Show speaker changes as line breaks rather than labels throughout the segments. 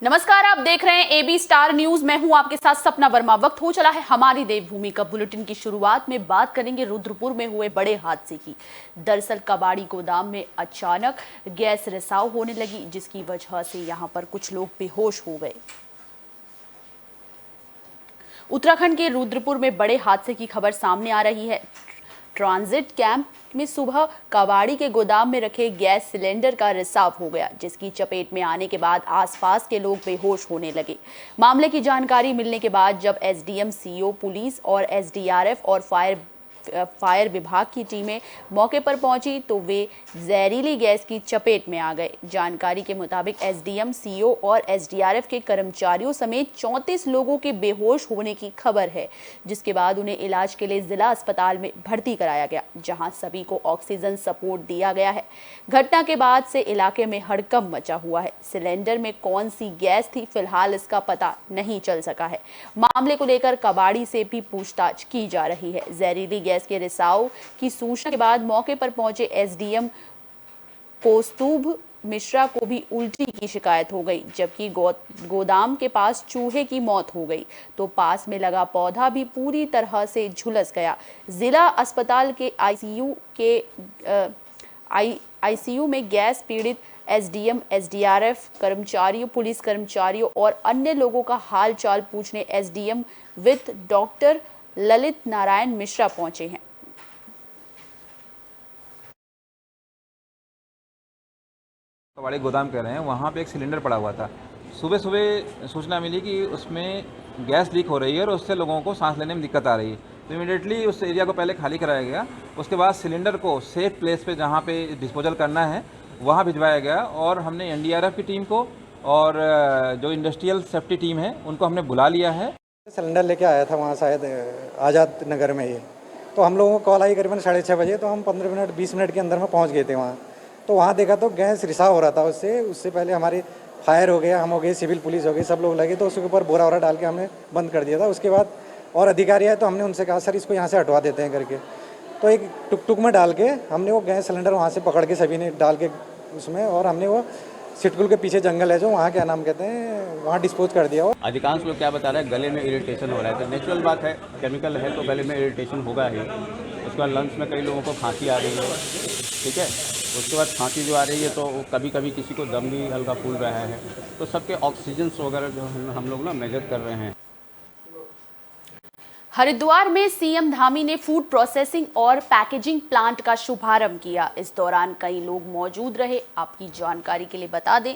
नमस्कार, आप देख रहे हैं एबी स्टार न्यूज। मैं हूं आपके साथ सपना वर्मा। वक्त हो चला है हमारी देवभूमि का। बुलेटिन की शुरुआत में बात करेंगे रुद्रपुर में हुए बड़े हादसे की। दरअसल कबाड़ी गोदाम में अचानक गैस रिसाव होने लगी, जिसकी वजह से यहां पर कुछ लोग बेहोश हो गए। उत्तराखंड के रुद्रपुर में बड़े हादसे की खबर सामने आ रही है। ट्रांजिट कैंप में सुबह कबाड़ी के गोदाम में रखे गैस सिलेंडर का रिसाव हो गया, जिसकी चपेट में आने के बाद आसपास के लोग बेहोश होने लगे। मामले की जानकारी मिलने के बाद जब एसडीएम, सीओ, पुलिस और एसडीआरएफ और फायर विभाग की टीमें मौके पर पहुंची तो वे जहरीली गैस की चपेट में आ गए। जानकारी के मुताबिक एसडीएम, सीओ और एसडीआरएफ के कर्मचारियों समेत 34 लोगों के बेहोश होने की खबर है, जिसके बाद उन्हें इलाज के लिए जिला अस्पताल में भर्ती कराया गया, जहां सभी को ऑक्सीजन सपोर्ट दिया गया है। घटना के बाद से इलाके में हड़कंप मचा हुआ है। सिलेंडर में कौन सी गैस थी, फिलहाल इसका पता नहीं चल सका है। मामले को लेकर कबाड़ी से भी पूछताछ की जा रही है। जहरीली गैस के रिसाव की सूचना के बाद मौके पर पहुंचे एसडीएम कौस्तुभ मिश्रा को भी उल्टी की शिकायत हो गई, जबकि गोदाम के पास चूहे की मौत हो गई तो पास में लगा पौधा भी पूरी तरह से झुलस गया। जिला अस्पताल के आईसीयू में गैस पीड़ित एसडीएम, एसडीआरएफ कर्मचारियों, पुलिस कर्मचारियों और अन्य लोगों का हाल चाल पूछने SDM with doctor Lalit Narayan Mishra पहुंचे हैं।
कबाड़ी गोदाम कह रहे हैं, वहाँ पे एक सिलेंडर पड़ा हुआ था। सुबह सुबह सूचना मिली कि उसमें गैस लीक हो रही है और उससे लोगों को सांस लेने में दिक्कत आ रही है। तो इमीडिएटली उस एरिया को पहले खाली कराया गया। उसके बाद सिलेंडर को सेफ प्लेस पे जहाँ पे डिस्पोजल करना है वहाँ भिजवाया गया और हमने एनडीआरएफ की टीम को और जो इंडस्ट्रियल सेफ्टी टीम है उनको हमने बुला लिया है।
सिलेंडर लेके आया था वहाँ शायद आज़ाद नगर में ही, तो हम लोगों को कॉल आई करीबन 6:30 बजे, तो हम 15 मिनट 20 मिनट के अंदर में पहुँच गए थे वहाँ। तो वहाँ देखा तो गैस रिसाव हो रहा था उससे पहले हमारी फायर हो गया, हम हो गए, सिविल पुलिस हो गई, सब लोग लगे, तो उसके ऊपर बोरा वोरा डाल के हमने बंद कर दिया था। उसके बाद और अधिकारी आए तो हमने उनसे कहा सर इसको यहाँ से हटवा देते हैं करके, तो एक टुक में डाल के हमने वो गैस सिलेंडर वहाँ से पकड़ के सभी ने डाल के उसमें, और हमने वो सिटकुल के पीछे जंगल है जो वहाँ क्या नाम कहते हैं, वहाँ डिस्पोज कर दिया।
अधिकांश लोग क्या बता रहे हैं, गले में इरिटेशन हो रहा है। तो नेचुरल बात है, केमिकल है तो गले में इरिटेशन होगा ही। उसके बाद लंग्स में कई लोगों को खांसी आ रही है, ठीक है। उसके बाद खांसी जो आ रही है तो कभी कभी किसी को दम भी हल्का फूल रहा है। तो सबके ऑक्सीजन वगैरह जो हम लोग ना मेजर कर रहे हैं।
हरिद्वार में सीएम धामी ने फूड प्रोसेसिंग और पैकेजिंग प्लांट का शुभारंभ किया। इस दौरान कई लोग मौजूद रहे। आपकी जानकारी के लिए बता दें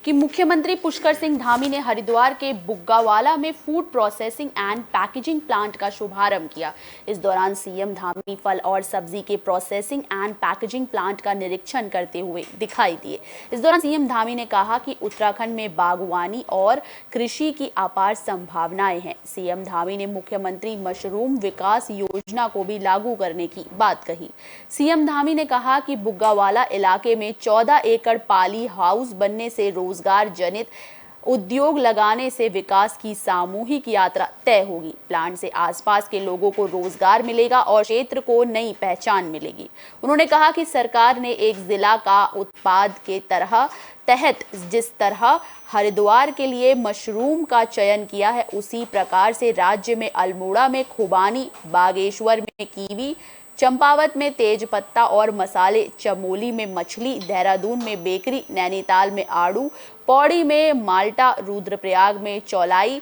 कि मुख्यमंत्री पुष्कर सिंह धामी ने हरिद्वार के बुग्गावाला में food processing and packaging plant का शुभारंभ किया। इस दौरान सीएम धामी फल और सब्जी के प्रोसेसिंग एंड पैकेजिंग प्लांट का निरीक्षण करते हुए दिखाई दिए। इस दौरान सीएम धामी ने कहा कि उत्तराखंड में बागवानी और कृषि की अपार संभावनाएं हैं। सीएम धामी ने मुख्यमंत्री मशरूम विकास योजना को भी लागू करने की बात कही। सीएम धामी ने कहा कि बुग्गावाला इलाके में 14 एकड़ पाली हाउस बनने से रोजगार जनित उद्योग लगाने से विकास की सामूहिक यात्रा तय होगी। प्लांट से आसपास के लोगों को रोजगार मिलेगा और क्षेत्र को नई पहचान मिलेगी। उन्होंने कहा कि सरकार ने एक जिला का उत्पाद के तहत जिस तरह हरिद्वार के लिए मशरूम का चयन किया है, उसी प्रकार से राज्य में अल्मोड़ा में खुबानी, बागेश्वर में कीवी, चंपावत में तेज पत्ता और मसाले, चमोली में मछली, देहरादून में बेकरी, नैनीताल में आड़ू, पौड़ी में माल्टा, रुद्रप्रयाग में चौलाई,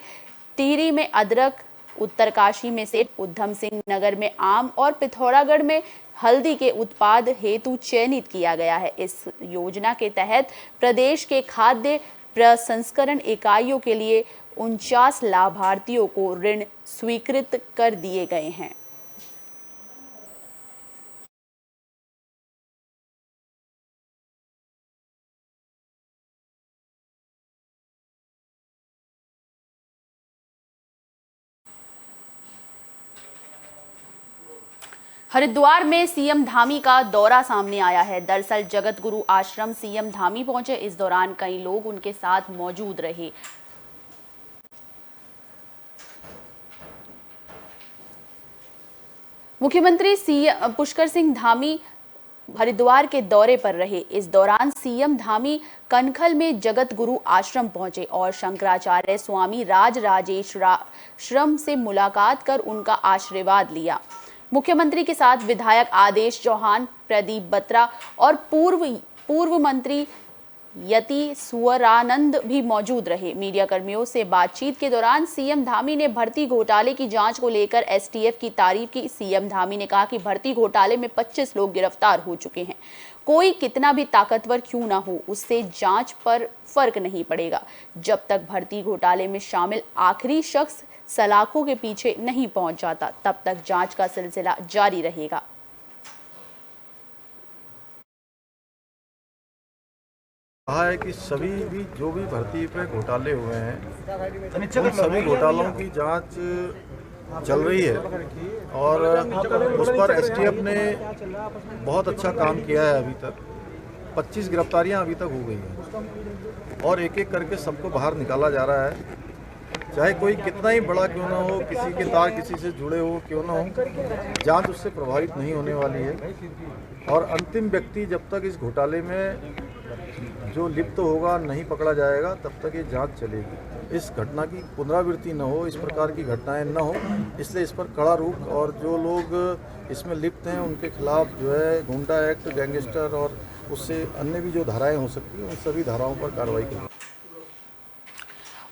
टिहरी में अदरक, उत्तरकाशी में सेब, उधम सिंह नगर में आम और पिथौरागढ़ में हल्दी के उत्पाद हेतु चयनित किया गया है। इस योजना के तहत प्रदेश के खाद्य प्रसंस्करण इकाइयों के लिए 49 लाभार्थियों को ऋण स्वीकृत कर दिए गए हैं। हरिद्वार में सीएम धामी का दौरा सामने आया है। दरअसल जगत गुरु आश्रम सीएम धामी पहुंचे। इस दौरान कई लोग उनके साथ मौजूद रहे। मुख्यमंत्री पुष्कर सिंह धामी हरिद्वार के दौरे पर रहे। इस दौरान सीएम धामी कनखल में जगत गुरु आश्रम पहुंचे और शंकराचार्य स्वामी राजराजेश्वराश्रम से मुलाकात कर उनका आशीर्वाद लिया। मुख्यमंत्री के साथ विधायक आदेश चौहान, प्रदीप बत्रा और पूर्व मंत्री यति सुवरानंद भी मौजूद रहे। मीडिया कर्मियों से बातचीत के दौरान सीएम धामी ने भर्ती घोटाले की जांच को लेकर एसटीएफ की तारीफ की। सीएम धामी ने कहा कि भर्ती घोटाले में 25 लोग गिरफ्तार हो चुके हैं। कोई कितना भी ताकतवर क्यों ना हो, उससे जांच पर फर्क नहीं पड़ेगा। जब तक भर्ती घोटाले में शामिल आखिरी शख्स सलाखों के पीछे नहीं पहुंच जाता, तब तक जांच का सिलसिला जारी रहेगा।
कहा है कि जो भी भर्ती पे घोटाले हुए हैं उन सभी घोटालों की जांच चल रही है और उस पर एसटीएफ ने बहुत अच्छा काम किया है। अभी तक 25 गिरफ्तारियां अभी तक हो गई हैं और एक एक करके सबको बाहर निकाला जा रहा है। चाहे कोई कितना ही बड़ा क्यों ना हो, किसी के तार किसी से जुड़े हो क्यों ना हो, जांच उससे प्रभावित नहीं होने वाली है। और अंतिम व्यक्ति जब तक इस घोटाले में जो लिप्त होगा नहीं पकड़ा जाएगा तब तक ये जांच चलेगी। इस घटना की पुनरावृत्ति न हो, इस प्रकार की घटनाएं न हो, इसलिए इस पर कड़ा रुख और जो लोग इसमें लिप्त हैं उनके खिलाफ जो है गुंडा एक्ट, गैंगस्टर और उससे अन्य भी जो धाराएं हो सकती हैं उन सभी धाराओं पर कार्रवाई करेगी।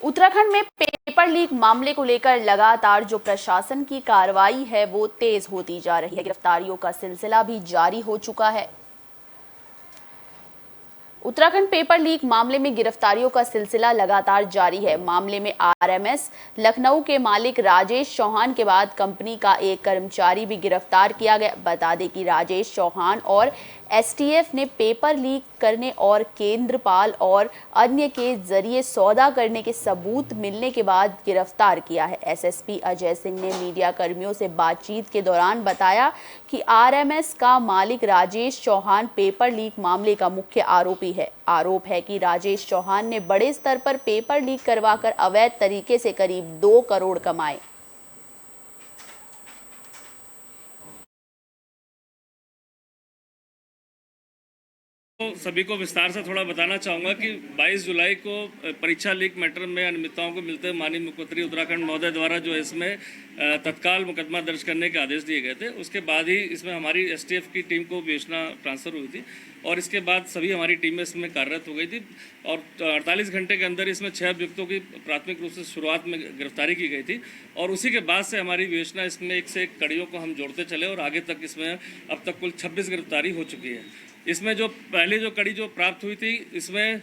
उत्तराखंड में पेपर लीक मामले को लेकर लगातार जो प्रशासन की कार्रवाई है वो तेज होती जा रही है। गिरफ्तारियों का सिलसिला भी जारी हो चुका है। उत्तराखंड पेपर लीक मामले में गिरफ्तारियों का सिलसिला लगातार जारी है। मामले में आरएमएस लखनऊ के मालिक राजेश चौहान के बाद कंपनी का एक कर्मचारी भी गिरफ्तार किया गया। बता दें कि राजेश चौहान और एसटीएफ ने पेपर लीक करने और केंद्रपाल और अन्य के जरिए सौदा करने के सबूत मिलने के बाद गिरफ्तार किया है। एसएसपी अजय सिंह ने मीडिया कर्मियों से बातचीत के दौरान बताया कि आरएमएस का मालिक राजेश चौहान पेपर लीक मामले का मुख्य आरोपी है। आरोप है कि राजेश चौहान ने बड़े स्तर पर पेपर लीक करवाकर अवैध तरीके से करीब 2 करोड़ कमाए।
तो सभी को विस्तार से थोड़ा बताना चाहूँगा कि 22 जुलाई को परीक्षा लीक मैटर में अनियमितताओं को मिलते माननीय मुख्यमंत्री उत्तराखंड महोदय द्वारा जो इसमें तत्काल मुकदमा दर्ज करने के आदेश दिए गए थे। उसके बाद ही इसमें हमारी एसटीएफ की टीम को विवेचना ट्रांसफ़र हुई थी और इसके बाद सभी हमारी टीमें इसमें कार्यरत हो गई थी और 48 घंटे के अंदर इसमें 6 अभियुक्तों की प्राथमिक रूप से शुरुआत में गिरफ्तारी की गई थी और उसी के बाद से हमारी विवेचना इसमें एक से एक कड़ियों को हम जोड़ते चले और आगे तक इसमें अब तक कुल 26 गिरफ्तारी हो चुकी है। इसमें जो पहले जो कड़ी जो प्राप्त हुई थी, इसमें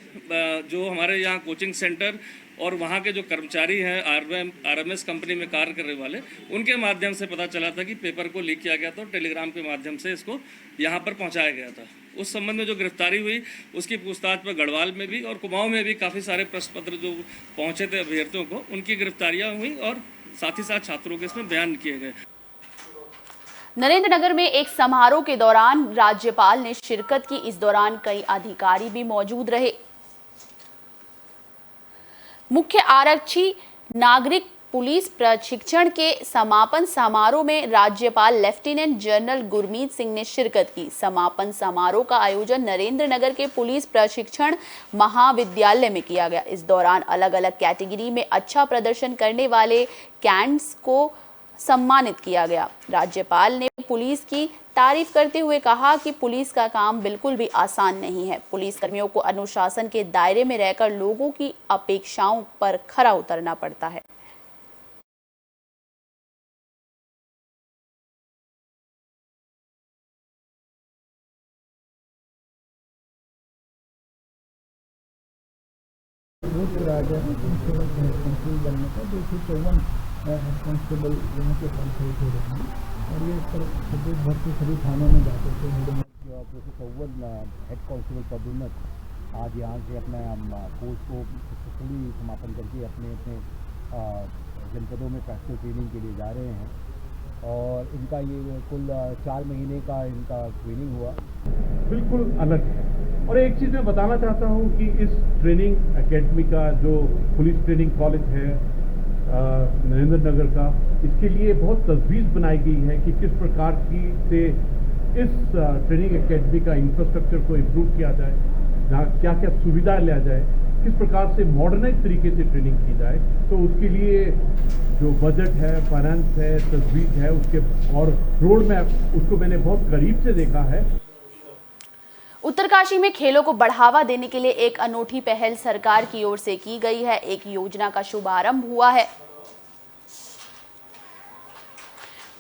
जो हमारे यहाँ कोचिंग सेंटर और वहाँ के जो कर्मचारी हैं आरएमएस कंपनी में कार्य करने वाले, उनके माध्यम से पता चला था कि पेपर को लीक किया गया था और टेलीग्राम के माध्यम से इसको यहाँ पर पहुँचाया गया था। उस संबंध में जो गिरफ्तारी हुई उसकी पूछताछ पर गढ़वाल में भी और कुमाऊँ में भी काफ़ी सारे प्रश्न पत्र जो पहुँचे थे अभ्यर्थियों को, उनकी गिरफ्तारियाँ हुई और साथ ही साथ छात्रों के इसमें बयान किए गए।
नरेंद्रनगर में एक समारोह के दौरान राज्यपाल ने शिरकत की। इस दौरान कई अधिकारी भी मौजूद रहे। मुख्य आरक्षी नागरिक पुलिस प्रशिक्षण के समापन समारोह में राज्यपाल लेफ्टिनेंट जनरल गुरमीत सिंह ने शिरकत की। समापन समारोह का आयोजन नरेंद्रनगर के पुलिस प्रशिक्षण महाविद्यालय में किया गया। इस दौरान अलग अलग कैटेगरी में अच्छा प्रदर्शन करने वाले कैडेट्स को सम्मानित किया गया। राज्यपाल ने पुलिस की तारीफ करते हुए कहा कि पुलिस का काम बिल्कुल भी आसान नहीं है। पुलिस कर्मियों को अनुशासन के दायरे में रहकर लोगों की अपेक्षाओं पर खरा उतरना पड़ता है।
कांस्टेबल यहाँ के पंचायत हो रहे हैं और ये प्रदेश भर के सभी थानों में जाकर के हेड कांस्टेबल पदोन्नत आज यहाँ से अपने कोर्स को सक्सेसफुली समापन करके अपने अपने जनपदों में प्रैक्टिकल ट्रेनिंग के लिए जा रहे हैं और इनका ये कुल 4 महीने का इनका ट्रेनिंग हुआ।
बिल्कुल अलग है। और एक चीज़ मैं बताना चाहता हूँ कि इस ट्रेनिंग एकेडमी का जो पुलिस ट्रेनिंग कॉलेज है नरेंद्रनगर का, इसके लिए बहुत तजवीज़ बनाई गई है कि किस प्रकार की से इस ट्रेनिंग एकेडमी का इंफ्रास्ट्रक्चर को इम्प्रूव किया जाए, जहाँ क्या क्या सुविधा लिया जाए, किस प्रकार से मॉडर्नाइज तरीके से ट्रेनिंग की जाए। तो उसके लिए जो बजट है, फाइनेंस है, तजवीज़ है, उसके और रोड मैप, उसको मैंने बहुत करीब से देखा है।
उत्तरकाशी में खेलों को बढ़ावा देने के लिए एक अनूठी पहल सरकार की ओर से की गई है। एक योजना का शुभारंभ हुआ है।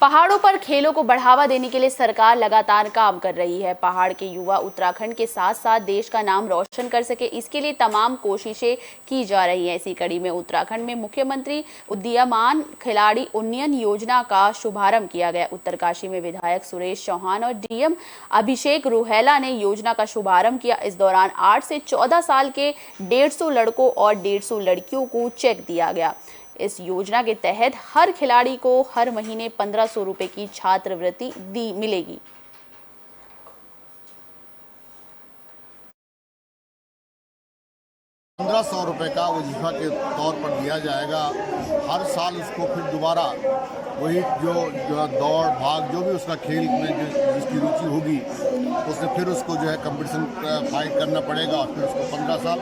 पहाड़ों पर खेलों को बढ़ावा देने के लिए सरकार लगातार काम कर रही है। पहाड़ के युवा उत्तराखंड के साथ साथ देश का नाम रोशन कर सके, इसके लिए तमाम कोशिशें की जा रही हैं। इसी कड़ी में उत्तराखंड में मुख्यमंत्री उदीयमान खिलाड़ी उन्नयन योजना का शुभारंभ किया गया। उत्तरकाशी में विधायक सुरेश चौहान और डीएम अभिषेक रुहेला ने योजना का शुभारंभ किया। इस दौरान 8 से 14 साल के 150 लड़कों और 150 लड़कियों को चेक दिया गया। इस योजना के तहत हर खिलाड़ी को हर महीने 1500 रुपए की छात्रवृत्ति मिलेगी।
₹1500 का वजीफा के तौर पर दिया जाएगा। हर साल उसको फिर दोबारा वही जो दौड़ भाग जो भी उसका खेल में जिसकी रुचि होगी उससे फिर उसको जो है कंपटीशन फाइट करना पड़ेगा और फिर उसको 15 साल।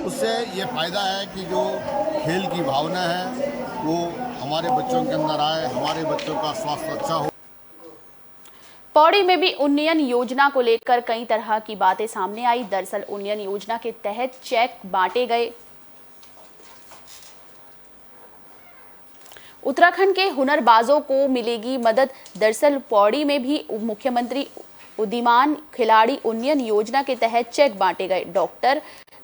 उससे ये फ़ायदा है कि जो खेल की भावना है वो हमारे बच्चों के अंदर आए, हमारे बच्चों का स्वास्थ्य अच्छा हो।
पौड़ी में भी उन्नयन योजना को लेकर कई तरह की बातें सामने आई। दरअसल उन्नयन योजना के तहत चेक बांटे गए। उत्तराखंड के हुनरबाजों को मिलेगी मदद। दरअसल पौड़ी में भी मुख्यमंत्री उदीयमान खिलाड़ी उन्नयन योजना के तहत चेक बांटे गए।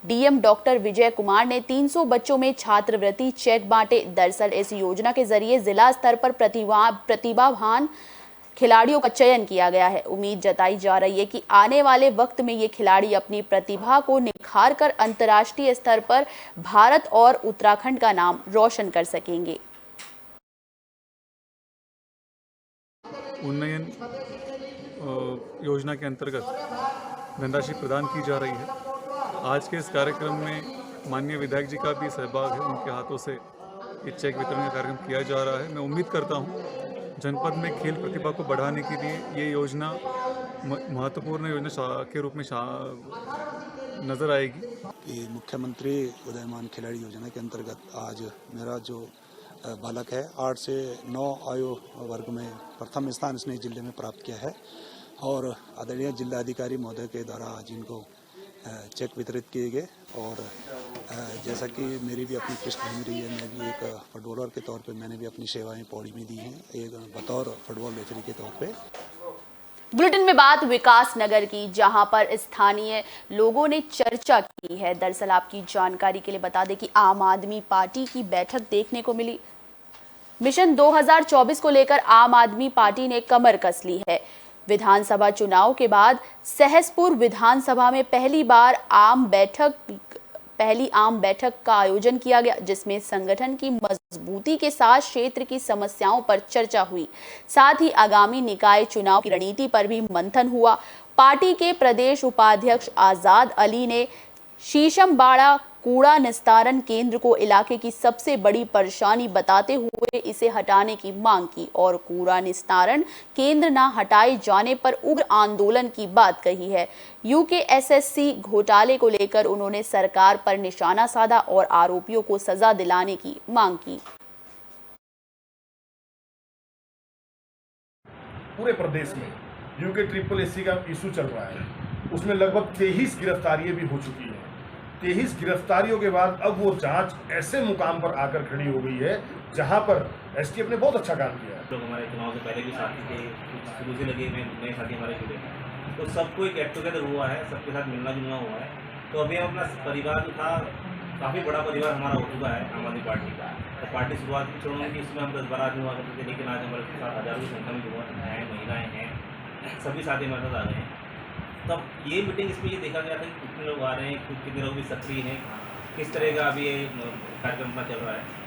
डीएम डॉक्टर विजय कुमार ने 300 बच्चों में छात्रवृत्ति चेक बांटे। दरअसल इस योजना के जरिए जिला स्तर पर प्रतिभावान खिलाड़ियों का चयन किया गया है। उम्मीद जताई जा रही है कि आने वाले वक्त में ये खिलाड़ी अपनी प्रतिभा को निखार कर अंतर्राष्ट्रीय स्तर पर भारत और उत्तराखंड का नाम रोशन कर सकेंगे।
उन्नयन योजना के अंतर्गत धनराशि प्रदान की जा रही है। आज के इस कार्यक्रम में माननीय विधायक जी का भी सहभाग है। उनके हाथों से ये चेक वितरण का कार्यक्रम किया जा रहा है। मैं उम्मीद करता हूँ जनपद में खेल प्रतिभा को बढ़ाने के लिए ये योजना महत्वपूर्ण योजना के रूप में नज़र आएगी।
कि मुख्यमंत्री उदीयमान खिलाड़ी योजना के अंतर्गत आज मेरा जो बालक है 8 से 9 आयु वर्ग में प्रथम स्थान इसने जिले में प्राप्त किया है और आदरणीय जिलाधिकारी महोदय के द्वारा आज इनको चेक वितरित किए गए। और जैसा कि मेरी भी अपनी पृष्ठभूमि रही है, मैं भी एक फुटबॉलर के तौर पे मैंने भी अपनी सेवाएं पौड़ी में दी हैं, एक बतौर फुटबॉल रेफरी के तौर पे।
बुलेटिन में बात विकास नगर की, जहां पर स्थानीय लोगों ने चर्चा की है। दरअसल आपकी जानकारी के लिए बता दें कि आम आदमी पार्टी की बैठक देखने को मिली। मिशन 2024 को लेकर आम आदमी पार्टी ने कमर कस ली है। विधानसभा चुनाव के बाद सहसपुर विधानसभा में पहली आम बैठक का आयोजन किया गया, जिसमें संगठन की मजबूती के साथ क्षेत्र की समस्याओं पर चर्चा हुई। साथ ही आगामी निकाय चुनाव की रणनीति पर भी मंथन हुआ। पार्टी के प्रदेश उपाध्यक्ष आजाद अली ने शीशमबाड़ा कूड़ा निस्तारण केंद्र को इलाके की सबसे बड़ी परेशानी बताते हुए इसे हटाने की मांग की और कूड़ा निस्तारण केंद्र न हटाए जाने पर उग्र आंदोलन की बात कही है। यूकेएसएससी घोटाले को लेकर उन्होंने सरकार पर निशाना साधा और आरोपियों को सजा दिलाने की मांग की।
पूरे प्रदेश में यूके का इशू चल रहा है, उसमें लगभग 23 गिरफ्तारियां भी हो चुकी हैं। 23 गिरफ्तारियों के बाद अब वो जांच ऐसे मुकाम पर आकर खड़ी हो गई है जहां पर एसटीएफ ने बहुत अच्छा काम किया है।
लोग हमारे चुनाव से पहले भी साथी थे, शुरू से लगे में नए साथी हमारे जुड़े हैं, तो सबको एक गेट टुगेदर हुआ है, सबके साथ मिलना जुलना हुआ है। तो अभी हम अपना परिवार जो था, काफ़ी बड़ा परिवार हमारा हो चुका है आम आदमी पार्टी का। तो पार्टी शुरुआत की छोड़ों की इसमें हम 10-12 आदमी हुआ करते थे, लेकिन आज हमारे साथ हज़ारों की संख्या में युवा हैं, महिलाएँ हैं, सभी साथी हमारे साथ आ गए हैं। तब ये मीटिंग इसमें ये देखा गया था कि कितने लोग आ रहे हैं, कितने लोग भी सक्रिय हैं, किस तरह का अभी ये कार्यक्रम अपना चल रहा है।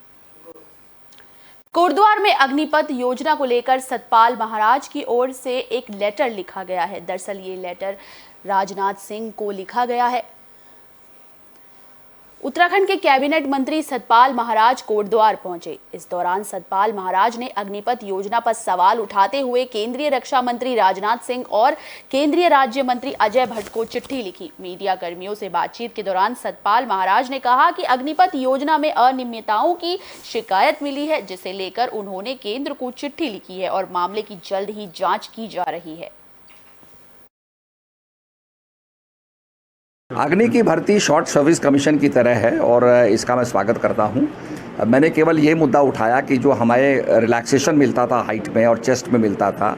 कोटद्वार में अग्निपथ योजना को लेकर सतपाल महाराज की ओर से एक लेटर लिखा गया है। दरअसल ये लेटर राजनाथ सिंह को लिखा गया है। उत्तराखंड के कैबिनेट मंत्री सतपाल महाराज कोटद्वार पहुंचे। इस दौरान सतपाल महाराज ने अग्निपथ योजना पर सवाल उठाते हुए केंद्रीय रक्षा मंत्री राजनाथ सिंह और केंद्रीय राज्य मंत्री अजय भट्ट को चिट्ठी लिखी। मीडिया कर्मियों से बातचीत के दौरान सतपाल महाराज ने कहा कि अग्निपथ योजना में अनियमितताओं की शिकायत मिली है, जिसे लेकर उन्होंने केंद्र को चिट्ठी लिखी है और मामले की जल्द ही जाँच की जा रही है।
अग्नि की भर्ती शॉर्ट सर्विस कमीशन की तरह है और इसका मैं स्वागत करता हूं। मैंने केवल ये मुद्दा उठाया कि जो हमें रिलैक्सेशन मिलता था हाइट में और चेस्ट में मिलता था,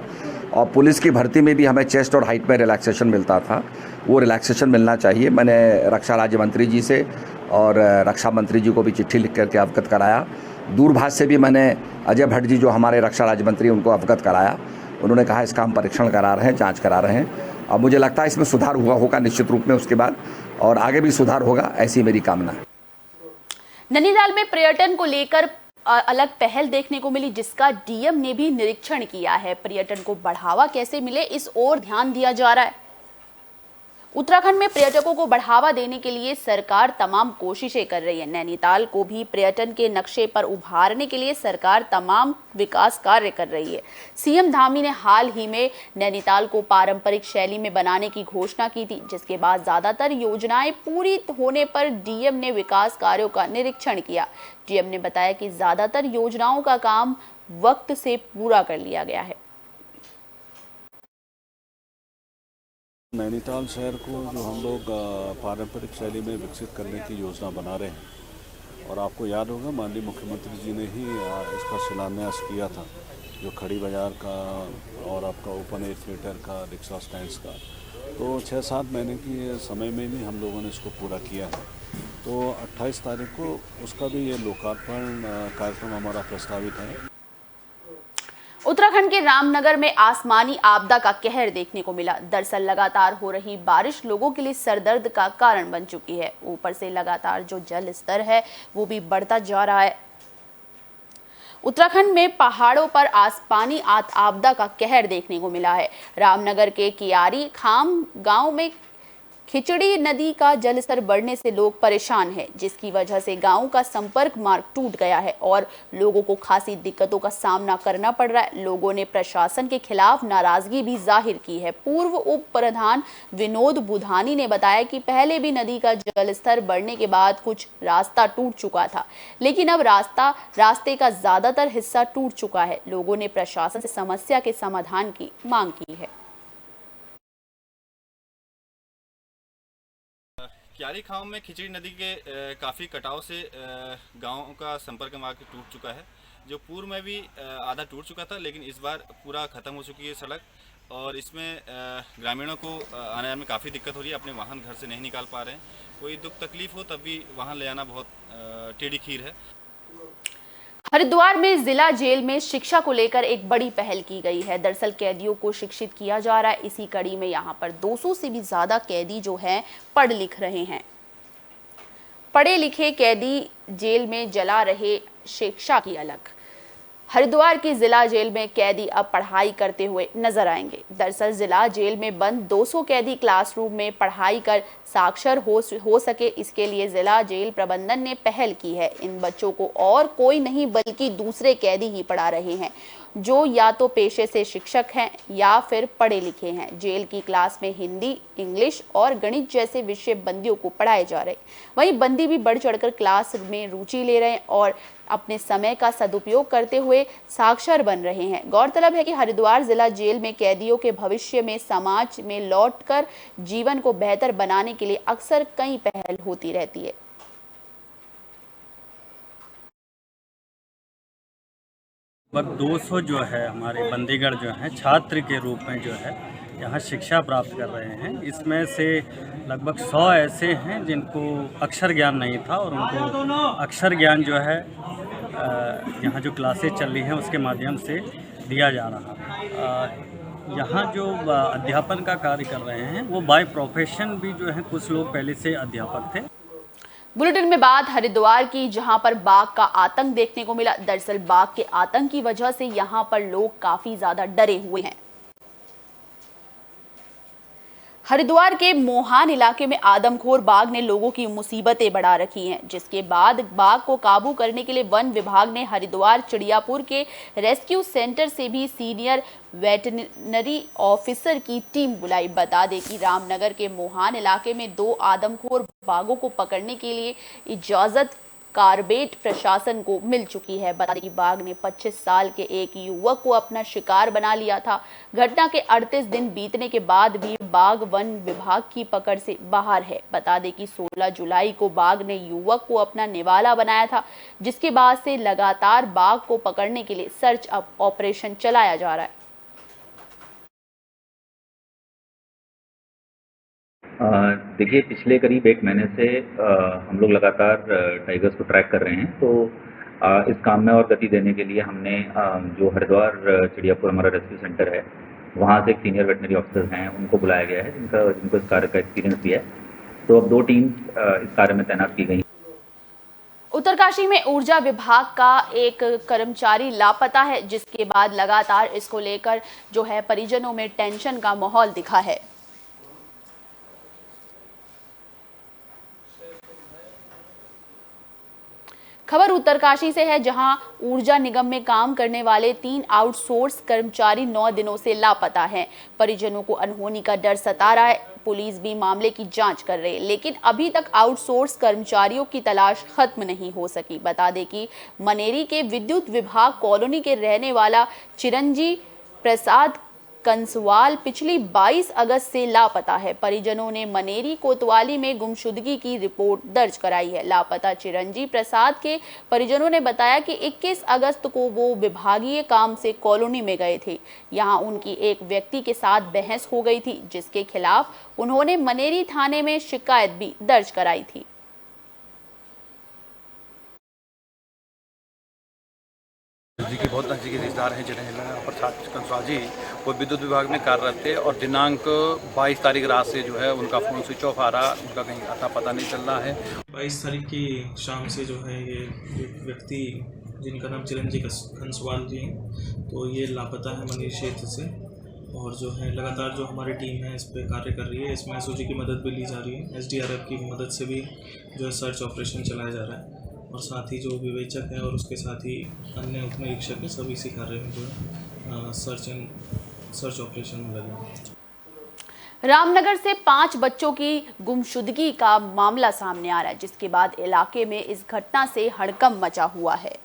और पुलिस की भर्ती में भी हमें चेस्ट और हाइट में रिलैक्सेशन मिलता था, वो रिलैक्सेशन मिलना चाहिए। मैंने रक्षा राज्य मंत्री जी से और रक्षा मंत्री जी को भी चिट्ठी लिख करके अवगत कराया। दूरभाष से भी मैंने अजय भट्ट जी जो हमारे रक्षा राज्य मंत्री उनको अवगत कराया। उन्होंने कहा इसका हम परीक्षण करा रहे हैं, जाँच करा रहे हैं, और मुझे लगता है इसमें सुधार हुआ होगा निश्चित रूप में उसके बाद, और आगे भी सुधार होगा, ऐसी मेरी कामना है।
नैनीताल में पर्यटन को लेकर अलग पहल देखने को मिली, जिसका डीएम ने भी निरीक्षण किया है। पर्यटन को बढ़ावा कैसे मिले, इस ओर ध्यान दिया जा रहा है। उत्तराखंड में पर्यटकों को बढ़ावा देने के लिए सरकार तमाम कोशिशें कर रही है। नैनीताल को भी पर्यटन के नक्शे पर उभारने के लिए सरकार तमाम विकास कार्य कर रही है। सीएम धामी ने हाल ही में नैनीताल को पारंपरिक शैली में बनाने की घोषणा की थी, जिसके बाद ज्यादातर योजनाएं पूरी होने पर डीएम ने विकास कार्यों का निरीक्षण किया। डीएम ने बताया कि ज्यादातर योजनाओं का काम वक्त से पूरा कर लिया गया है।
नैनीताल शहर को जो हम लोग पारंपरिक शैली में विकसित करने की योजना बना रहे हैं, और आपको याद होगा माननीय मुख्यमंत्री जी ने ही इसका शिलान्यास किया था, जो खड़ी बाजार का और आपका ओपन एयर थिएटर का, रिक्शा स्टैंड्स का। तो 6-7 महीने की समय में भी हम लोगों ने इसको पूरा किया है। तो 28 तारीख को उसका भी ये लोकार्पण कार्यक्रम हमारा प्रस्तावित है।
उत्तराखंड के रामनगर में आसमानी आपदा का कहर देखने को मिला। दरअसल लगातार हो रही बारिश लोगों के लिए सरदर्द का कारण बन चुकी है। ऊपर से लगातार जो जल स्तर है वो भी बढ़ता जा रहा है। उत्तराखंड में पहाड़ों पर आसमानी आपदा का कहर देखने को मिला है। रामनगर के कियारी खाम गांव में खिचड़ी नदी का जलस्तर बढ़ने से लोग परेशान हैं, जिसकी वजह से गांव का संपर्क मार्ग टूट गया है और लोगों को खासी दिक्कतों का सामना करना पड़ रहा है। लोगों ने प्रशासन के खिलाफ नाराजगी भी जाहिर की है। पूर्व उप प्रधान विनोद बुधानी ने बताया कि पहले भी नदी का जलस्तर बढ़ने के बाद कुछ रास्ता टूट चुका था, लेकिन अब रास्ते का ज्यादातर हिस्सा टूट चुका है। लोगों ने प्रशासन से समस्या के समाधान की मांग की है।
कियारी खाम में खिचड़ी नदी के काफ़ी कटाव से गांव का संपर्क मार्ग टूट चुका है। जो पूर्व में भी आधा टूट चुका था, लेकिन इस बार पूरा ख़त्म हो चुकी है सड़क, और इसमें ग्रामीणों को आने जाने में काफ़ी दिक्कत हो रही है। अपने वाहन घर से नहीं निकाल पा रहे हैं। कोई दुख तकलीफ हो तब भी वाहन ले आना बहुत टेढ़ी खीर है।
हरिद्वार में जिला जेल में शिक्षा को लेकर एक बड़ी पहल की गई है। दरअसल कैदियों को शिक्षित किया जा रहा है। इसी कड़ी में यहाँ पर 200 से भी ज्यादा कैदी जो हैं पढ़ लिख रहे हैं। पढ़े लिखे कैदी जेल में जला रहे शिक्षा की अलग। हरिद्वार की जिला जेल में कैदी अब पढ़ाई करते हुए नजर आएंगे। दरअसल जिला जेल में बंद 200 कैदी क्लासरूम में पढ़ाई कर साक्षर हो सके, इसके लिए जिला जेल प्रबंधन ने पहल की है। इन बच्चों को और कोई नहीं बल्कि दूसरे कैदी ही पढ़ा रहे हैं, जो या तो पेशे से शिक्षक हैं या फिर पढ़े लिखे हैं। जेल की क्लास में हिंदी, इंग्लिश और गणित जैसे विषय बंदियों को पढ़ाए जा रहे। वहीं बंदी भी बढ़ चढ़कर क्लास में रुचि ले रहे हैं और अपने समय का सदुपयोग करते हुए साक्षर बन रहे हैं। गौरतलब है कि हरिद्वार जिला जेल में कैदियों के भविष्य में समाज में लौटकर जीवन को बेहतर बनाने के लिए अक्सर कई पहल होती रहती है।
लगभग 200 जो है हमारे बंदीगढ़ जो हैं छात्र के रूप में जो है यहाँ शिक्षा प्राप्त कर रहे हैं। इसमें से लगभग 100 ऐसे हैं जिनको अक्षर ज्ञान नहीं था, और उनको अक्षर ज्ञान जो है यहाँ जो क्लासेस चल रही हैं उसके माध्यम से दिया जा रहा है। यहाँ जो अध्यापन का कार्य कर रहे हैं वो बाय प्रोफेशन भी जो है कुछ लोग पहले से अध्यापक थे।
बुलेटिन में बात हरिद्वार की, जहां पर बाघ का आतंक देखने को मिला। दरअसल बाघ के आतंक की वजह से यहां पर लोग काफी ज्यादा डरे हुए हैं। हरिद्वार के मोहान इलाके में आदमखोर बाघ ने लोगों की मुसीबतें बढ़ा रखी हैं, जिसके बाद बाघ को काबू करने के लिए वन विभाग ने हरिद्वार चिड़ियापुर के रेस्क्यू सेंटर से भी सीनियर वेटरनरी ऑफिसर की टीम बुलाई। बता दें कि रामनगर के मोहान इलाके में 2 आदमखोर बाघों को पकड़ने के लिए इजाजत कारबेट प्रशासन को मिल चुकी है। बता दें कि बाघ ने 25 साल के एक युवक को अपना शिकार बना लिया था। घटना के 38 दिन बीतने के बाद भी बाघ वन विभाग की पकड़ से बाहर है। बता दें कि 16 जुलाई को बाघ ने युवक को अपना निवाला बनाया था, जिसके बाद से लगातार बाघ को पकड़ने के लिए सर्च ऑपरेशन चलाया जा रहा है।
देखिए, पिछले करीब 1 महीने से हम लोग लगातार टाइगर्स को ट्रैक कर रहे हैं। तो इस काम में और गति देने के लिए हमने जो हरिद्वार चिड़ियापुर हमारा रेस्क्यू सेंटर है, वहाँ से एक सीनियर वेटनरी ऑफिसर हैं, उनको बुलाया गया है, जिनको इस कार्य का एक्सपीरियंस भी है। तो अब 2 टीम्स इस कार्य में तैनात की गई।
उत्तरकाशी में ऊर्जा विभाग का एक कर्मचारी लापता है, जिसके बाद लगातार इसको लेकर जो है परिजनों में टेंशन का माहौल दिखा है। खबर उत्तरकाशी से है, जहां ऊर्जा निगम में काम करने वाले 3 आउटसोर्स कर्मचारी 9 दिनों से लापता हैं। परिजनों को अनहोनी का डर सता रहा है। पुलिस भी मामले की जांच कर रही है, लेकिन अभी तक आउटसोर्स कर्मचारियों की तलाश खत्म नहीं हो सकी। बता दें कि मनेरी के विद्युत विभाग कॉलोनी के रहने वाला चिरंजी प्रसाद कंसवाल पिछली 22 अगस्त से लापता है। परिजनों ने मनेरी कोतवाली में गुमशुदगी की रिपोर्ट दर्ज कराई है। लापता चिरंजी प्रसाद के परिजनों ने बताया कि 21 अगस्त को वो विभागीय काम से कॉलोनी में गए थे। यहां उनकी एक व्यक्ति के साथ बहस हो गई थी, जिसके खिलाफ उन्होंने मनेरी थाने में शिकायत भी दर्ज कराई थी।
जी के बहुत नज़दीकी रिश्तेदार हैं जिन्हें प्रसाद कंसवाल जी वो विद्युत विभाग में कार्यरत थे और दिनांक 22 तारीख रात से जो है उनका फ़ोन स्विच ऑफ आ रहा, उनका कहीं आता पता नहीं चल रहा है।
22 तारीख की शाम से जो है ये व्यक्ति जिनका नाम चिरंजी कंसवाल जी हैं, तो ये लापता है मनेरी क्षेत्र से। और जो है लगातार जो हमारी टीम है इस पर कार्य कर रही है। इसमें एसओजी की मदद भी ली जा रही है, एसडीआरएफ की मदद से भी जो है सर्च ऑपरेशन चलाया जा रहा है। और साथ ही जो विवेचक है और उसके साथ ही अन्य उप निरीक्षक है, सभी इसी कार्य में जो है सर्च ऑपरेशन में लगे।
रामनगर से 5 बच्चों की गुमशुदगी का मामला सामने आ रहा है, जिसके बाद इलाके में इस घटना से हड़कंप मचा हुआ है।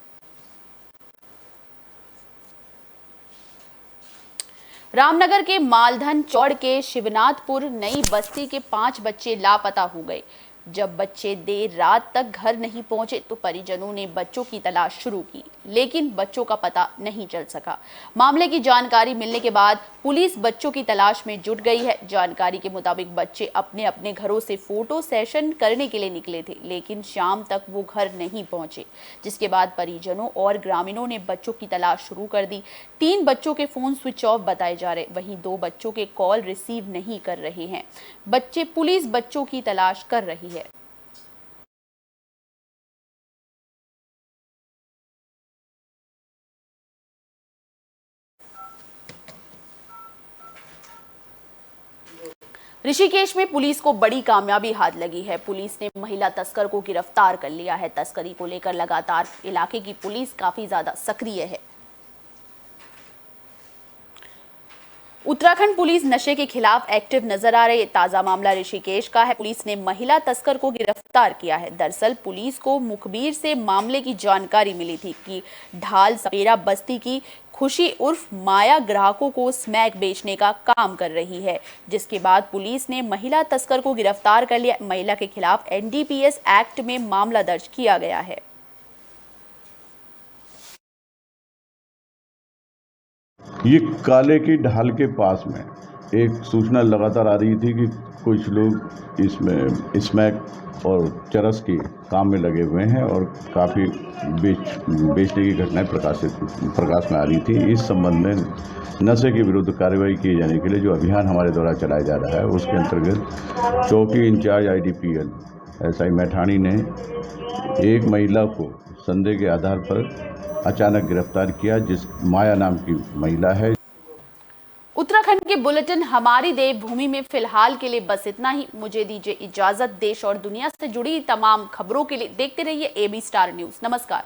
रामनगर के मालधन चौड़ के शिवनाथपुर नई बस्ती के 5 बच्चे लापता हो गए। जब बच्चे देर रात तक घर नहीं पहुंचे तो परिजनों ने बच्चों की तलाश शुरू की, लेकिन बच्चों का पता नहीं चल सका। मामले की जानकारी मिलने के बाद पुलिस बच्चों की तलाश में जुट गई है। जानकारी के मुताबिक बच्चे अपने अपने घरों से फोटो सेशन करने के लिए निकले थे, लेकिन शाम तक वो घर नहीं पहुंचे, जिसके बाद परिजनों और ग्रामीणों ने बच्चों की तलाश शुरू कर दी। 3 बच्चों के फोन स्विच ऑफ बताए जा रहे, वहीं 2 बच्चों के कॉल रिसीव नहीं कर रहे हैं। पुलिस बच्चों की तलाश कर रही है। ऋषिकेश में पुलिस को बड़ी कामयाबी हाथ लगी है। पुलिस ने महिला तस्कर को गिरफ्तार कर लिया है। तस्करी को लेकर लगातार इलाके की पुलिस काफी ज्यादा सक्रिय है। उत्तराखंड पुलिस नशे के खिलाफ एक्टिव नजर आ रही है। ताजा मामला ऋषिकेश का है। पुलिस ने महिला तस्कर को गिरफ्तार किया है। दरअसल पुलिस को मुखबिर से मामले की जानकारी मिली थी कि ढाल सपेरा बस्ती की खुशी उर्फ माया ग्राहकों को स्मैक बेचने का काम कर रही है, जिसके बाद पुलिस ने महिला तस्कर को गिरफ्तार कर लिया। महिला के खिलाफ एनडीपीएस एक्ट में मामला दर्ज किया गया है।
ये काले की ढाल के पास में एक सूचना लगातार आ रही थी कि कुछ लोग इसमें स्मैक और चरस के काम में लगे हुए हैं और काफ़ी बेचने की घटनाएं प्रकाश में आ रही थी। इस संबंध में नशे के विरुद्ध कार्रवाई किए जाने के लिए जो अभियान हमारे द्वारा चलाया जा रहा है, उसके अंतर्गत चौकी इंचार्ज IDPL SI मैठाणी ने एक महिला को संदेह के आधार पर अचानक गिरफ्तार किया, जिस माया नाम की महिला है।
उत्तराखंड के बुलेटिन हमारी देवभूमि में फिलहाल के लिए बस इतना ही। मुझे दीजिए इजाजत। देश और दुनिया से जुड़ी तमाम खबरों के लिए देखते रहिए AB स्टार न्यूज। नमस्कार।